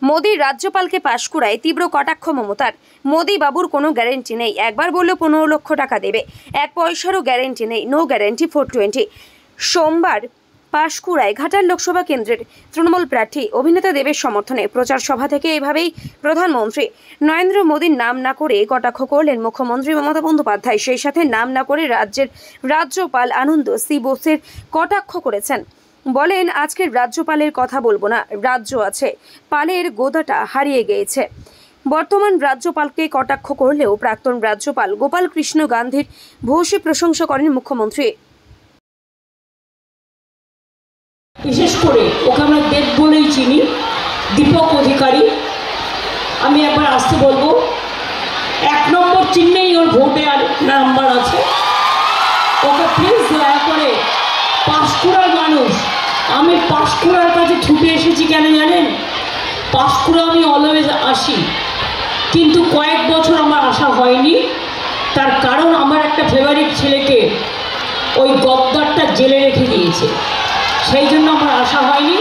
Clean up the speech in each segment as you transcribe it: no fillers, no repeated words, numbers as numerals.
মোদি রাজ্যপালকে পাশকুড়ায় তীব্র কটাক্ষ মমতার। মোদি বাবুর কোনো গ্যারেন্টি নেই, একবার বলল 15 লক্ষ টাকা দেবে, এক পয়সারও গ্যারেন্টি নেই, নো গ্যারেন্টি 420। সোমবার পাশকুড়ায় ঘাটাল লোকসভা কেন্দ্রের তৃণমূল প্রার্থী অভিনেতা দেবের সমর্থনে প্রচার সভা থেকে এভাবেই প্রধানমন্ত্রী নরেন্দ্র মোদীর নাম না করে কটাক্ষ করলেন মুখ্যমন্ত্রী মমতা বন্দ্যোপাধ্যায়। সেই সাথে নাম না করে রাজ্যের রাজ্যপাল আনন্দ সি বোসের কটাক্ষ করেছেন। বলেন, আজকের রাজ্যপালের কথা বলবো না, রাজ্য আছে, পালের গোদাটা হারিয়ে গিয়েছে। বর্তমান রাজ্যপালকে কটাক্ষ করলেও প্রাক্তন রাজ্যপাল গোপাল কৃষ্ণ গান্ধীর ভূয়সী প্রশংসা করেন মুখ্যমন্ত্রী। বিশেষ করে ওকে আমরা দেব বলেই চিনি, দীপক অধিকারী। আমি একবার আসতে বলবো, 1 নম্বর চিহ্নেই ওর ভোটে আর নাম্বার আছে। ওকে প্লিজ দয়া করে, পাঁশকুড়ার মানুষ, আমি পাঁশকুড়ার কাছে ছুটে এসেছি কেন জানেন? পাঁশকুড়া আমি অলওয়েজ আসি, কিন্তু কয়েক বছর আমার আসা হয়নি। তার কারণ আমার একটা ফেভারিট ছেলেকে ওই গদ্দারটা জেলে রেখে দিয়েছে, সেই জন্য আমার আশা হয়নি।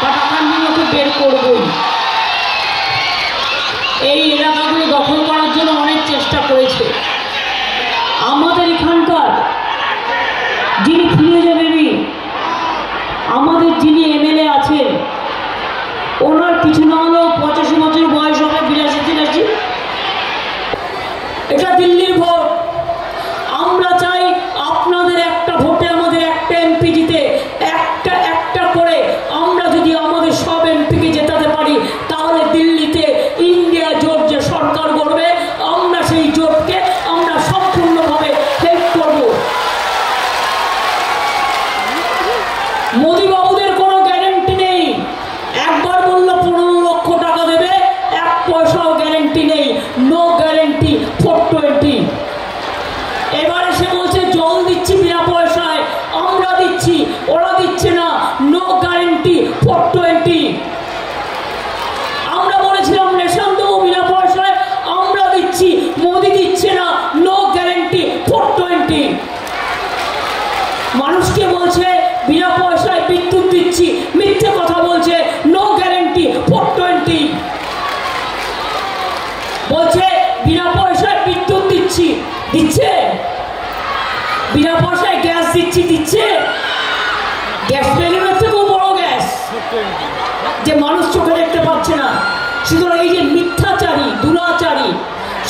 বাট আমি ওকে বের করবই। এই এলাকাগুলো দখল করার জন্য অনেক চেষ্টা করেছে। আমাদের এখানকার যিনি ফিরে যাবেনই, আমাদের যিনি এমএলএ আছেন, ওনার কিছু না হলেও 85 বছর বয়স হবে, 82-83। এটা দিল্লির ভোট। আমরা চাই আপনাদের একটা ভোটে আমাদের একটা এমপি জিতে, একটা করে আমরা যদি আমাদের সব এমপিকে জেতাতে পারি, তাহলে দিল্লিতে ইন্ডিয়া জোট যে সরকার গড়বে, আমরা সেই জোটকে আমরা সম্পূর্ণভাবে হেল্প করব। মোদি বাবুদের কোনো গ্যারেন্টি নেই, একবার বললো 15 লক্ষ টাকা দেবে, এক পয়সাও গ্যারেন্টি নেই, নো গ্যারেন্টি 420। এবারে সে বলছে জল দিচ্ছি বিনা পয়সায়, আমরা দিচ্ছি, ওরা দিচ্ছে না, নো গ্যারেন্টি 420। আমরা বলেছিলাম রেশন দেবো বিনা পয়সায়, আমরা দিচ্ছি, মোদি দিচ্ছে না, নো গ্যারেন্টি 420। মানুষকে বলছে বিনা পয়সায় বিদ্যুৎ দিচ্ছি, মিথ্যে কথা বলছে, নো গ্যারেন্টি 420। বলছে বিনা পয়সায় বিদ্যুৎ দিচ্ছি, দিচ্ছে? বিনা পয়সায় গ্যাস দিচ্ছি, দিচ্ছে? গ্যাস বেলুনের থেকেও বড় গ্যাস, যে মানুষ চোখে দেখতে পাচ্ছে না। সুতরাং এই যে মিথ্যাচারী, দুরাচারী,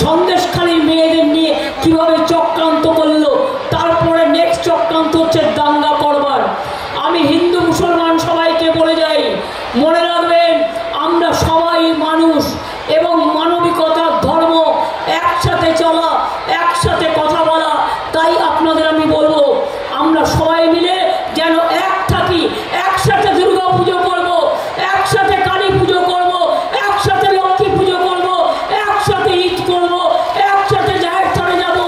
সন্দেশখালীর মেয়েদের নিয়ে কিভাবে চক্রান্ত করলো, তারপরে নেক্সট চক্রান্ত হচ্ছে দাঙ্গা করবার। আমি হিন্দু মুসলমান সবাইকে বলে যাই, মনে রাখবেন, আমরা সবাই মানুষ এবং মানবিকতার ধর্ম, একসাথে চলা, একসাথে কথা বলা। তাই আপনাদের আমি বলবো, আমরা সবাই মিলে যেন এক থাকি, একসাথে দুর্গা পুজো করবো, একসাথে কালী পুজো করবো, একসাথে লক্ষ্মী পুজো করবো, একসাথে ঈদ করবো, একসাথে জাহের থানে যাবো,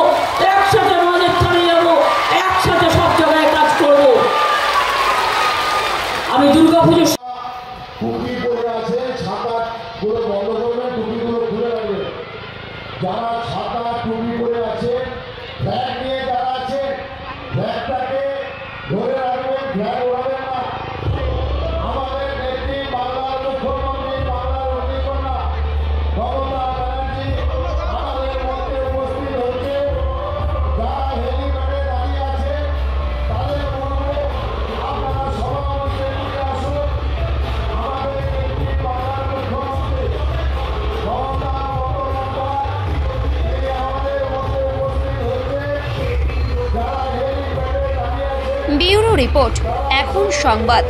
একসাথে মাঝের থানে যাবো, একসাথে সব জায়গায় কাজ করবো। আমি দুর্গা পুজো টুপি পরে আছে, ছাতা গুলো বন্ধ করবেন, টুপিগুলো খুলে রাখবেন। যারা ছাতা টুপি পরে আছে, ফ্ল্যাগ নিয়ে যারা আছে, ফ্ল্যাগটাকে ধরে রাখবেন, ফ্ল্যাগ ওড়াবেন না। আমাদের নেত্রী, বাংলার মুখ্যমন্ত্রী, বাংলার অধিকন্যা মমতা ব্যানার্জি আমাদের মধ্যে উপস্থিত হচ্ছে। যারা হেলিপ্যাডে দাঁড়িয়ে আছে, তাদের বলবো আপনারা সভামঞ্চে উঠে আসুন। আমাদের নেত্রী, বাংলার মুখ্যমন্ত্রী মমতা বন্দ্যোপাধ্যায় এই আমাদের মধ্যে উপস্থিত হচ্ছে। যারা হেলিপ্যাডে দাঁড়িয়ে আছে। ব্যুরো রিপোর্ট, এখন সংবাদ।